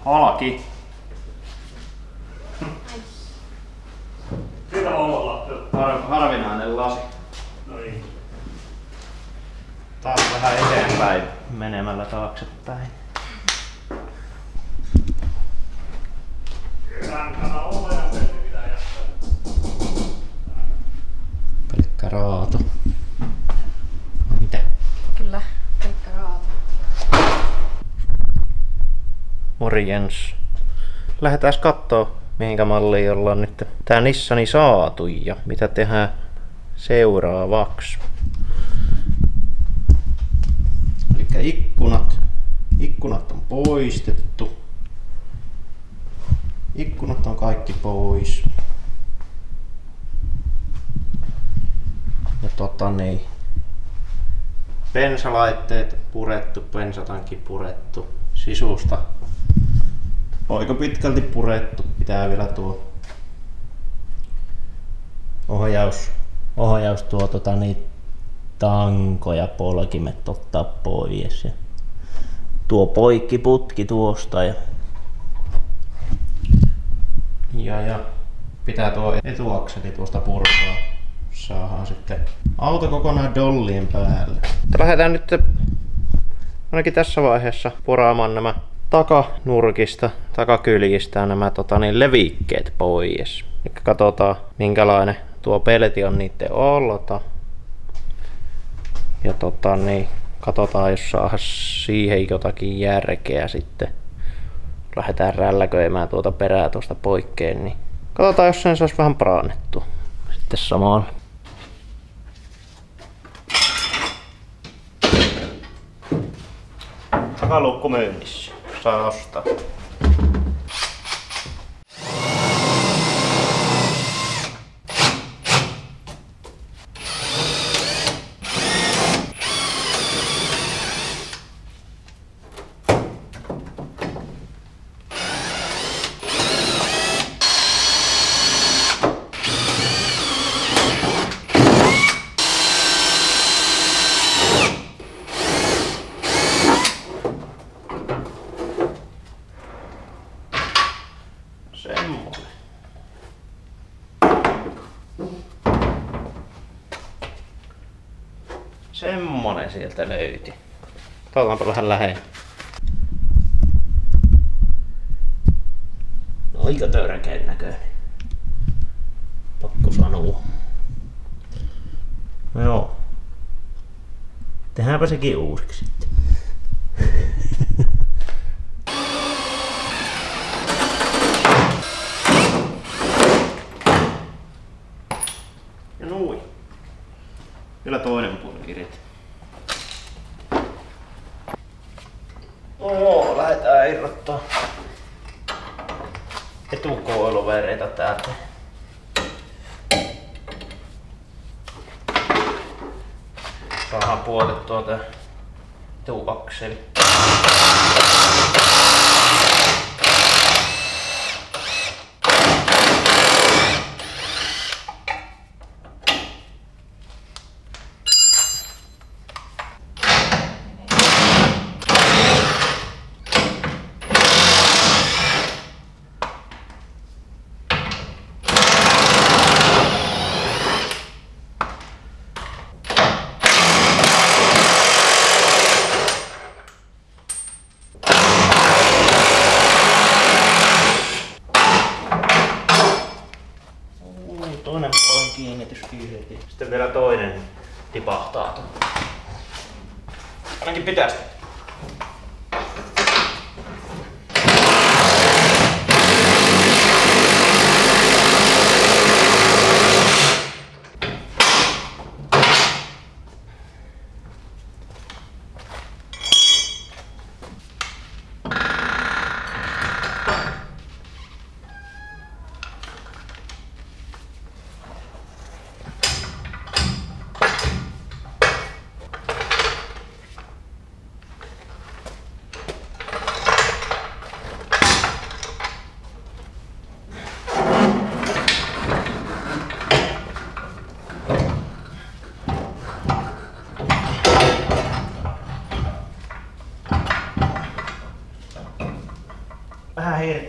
halki. Siitä on olla. Harvinainen lasi. No niin. Taas vähän eteenpäin menemällä taaksepäin. Pelkkä raato. No mitä? Kyllä, pelkkä raato. Morjens. Lähdetään kattoo mihinkä malliin ollaan nyt tää Nissani saatu ja mitä tehdään seuraavaksi. Elikkä ikkunat on poistettu. Ikkunat on kaikki pois. Ja bensalaitteet purettu, bensatankki purettu, sisusta aika pitkälti purettu. Pitää vielä tuo ohjaus tanko ja polkimet ottaa pois. Ja tuo poikkiputki tuosta ja pitää tuo etuakseli tuosta purkaa. Saadaan sitten auto kokonaan dolliin päälle. Lähdetään nyt ainakin tässä vaiheessa puraamaan nämä takanurkista, takakyljistä nämä levikkeet pois. Eli katsotaan minkälainen tuo pelti on niiden ollota. Ja katsotaan jos saadaan siihen jotakin järkeä sitten. Lähdetään rälläköimään tuota perää tuosta poikkeen, niin katsotaan jos sen saisi vähän parannettua sitten samalla. Takaluukku myynnissä. Saa ostaa. Semmonen sieltä löyti. Otaanpa vähän lähellä. No aika törkeän näköinen. Pakko sanoa. No joo. Tehdäänpä sekin uusiksi sitten. Ja noin. Vielä toinen puoli irti. No, lähdetään irrottaa etukoiluvereitä täältä. Saadaan puolettua tää etuakseli. Toinen puolen kiinnitys irti. Sitten vielä toinen tipahtaa. Ainakin pitäisi.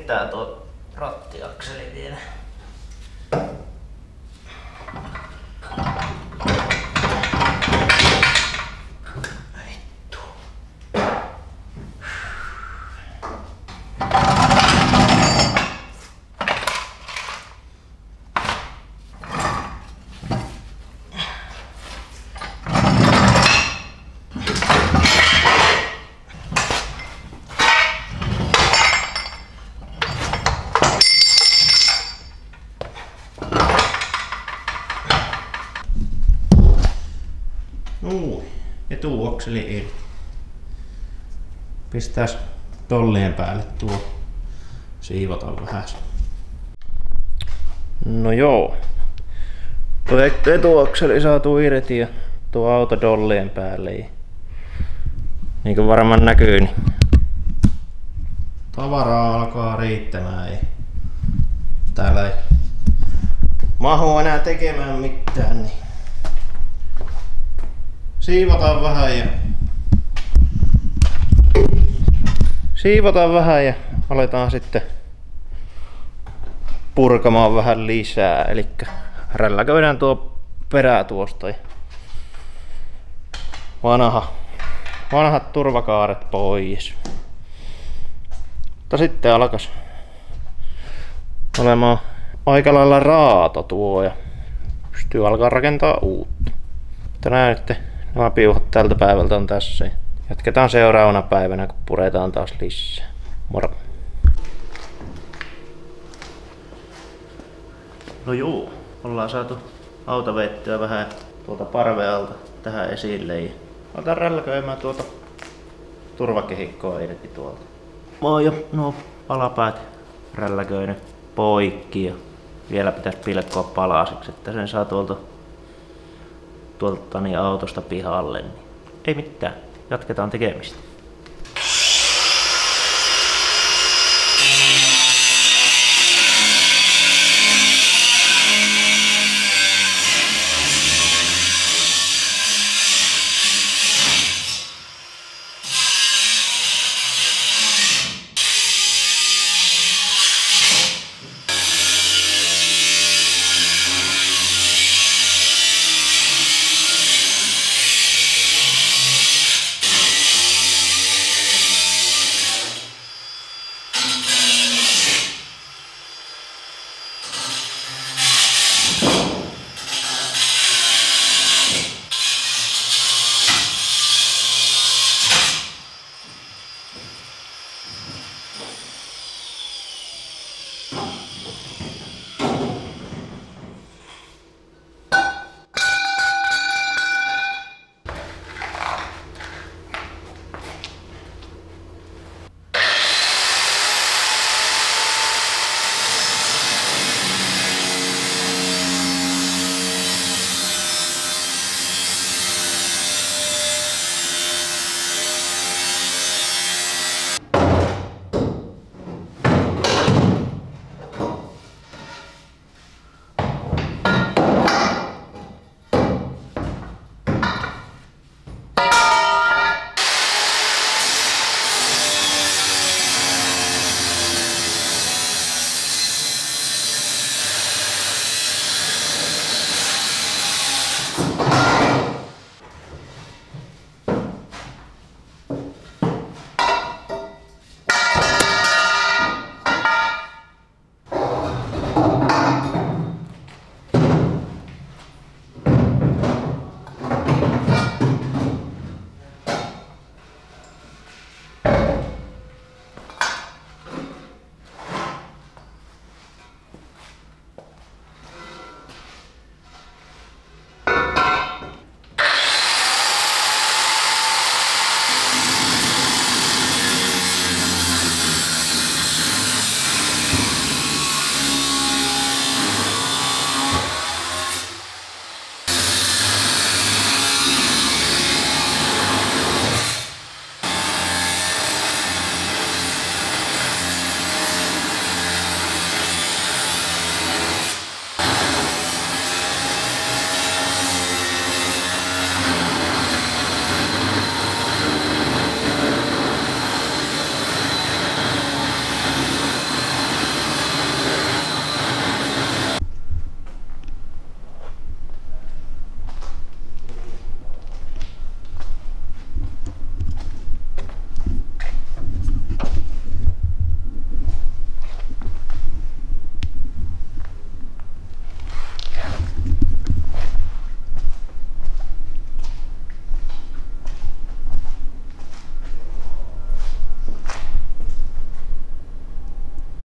Mietitään tuo rattiakseli vielä. Etuokseli irti. Pistääs dollien päälle tuo. Siivotaan vähän. No joo. Tuo etuokseli saatu irti ja tuo auto dollien päälle. Niin kuin varmaan näkyy, niin tavaraa alkaa riittämään. Täällä ei mahu enää tekemään mitään. Niin siivotaan vähän ja aletaan sitten purkamaan vähän lisää. Elikkä rälläköidään tuo perä tuosta ja vanhat turvakaaret pois. Mutta sitten alkas olemaan aika lailla raato tuo ja pystyy alkaa rakentaa uutta. Tänään nyt nämä piuhat tältä päivältä on tässä. Jatketaan seuraavana päivänä, kun puretaan taas lisää. Moro! No juu, ollaan saatu auto veettyä vähän tuolta parvealta tähän esille. Ja aletaan rälläköimään tuota turvakehikkoa irti tuolta. Mä oon jo nuo alapäät rälläköinyt poikki ja vielä pitäisi pilkkoa palasiksi, että sen saa tuolta autosta pihalle. Niin ei mitään, jatketaan tekemistä.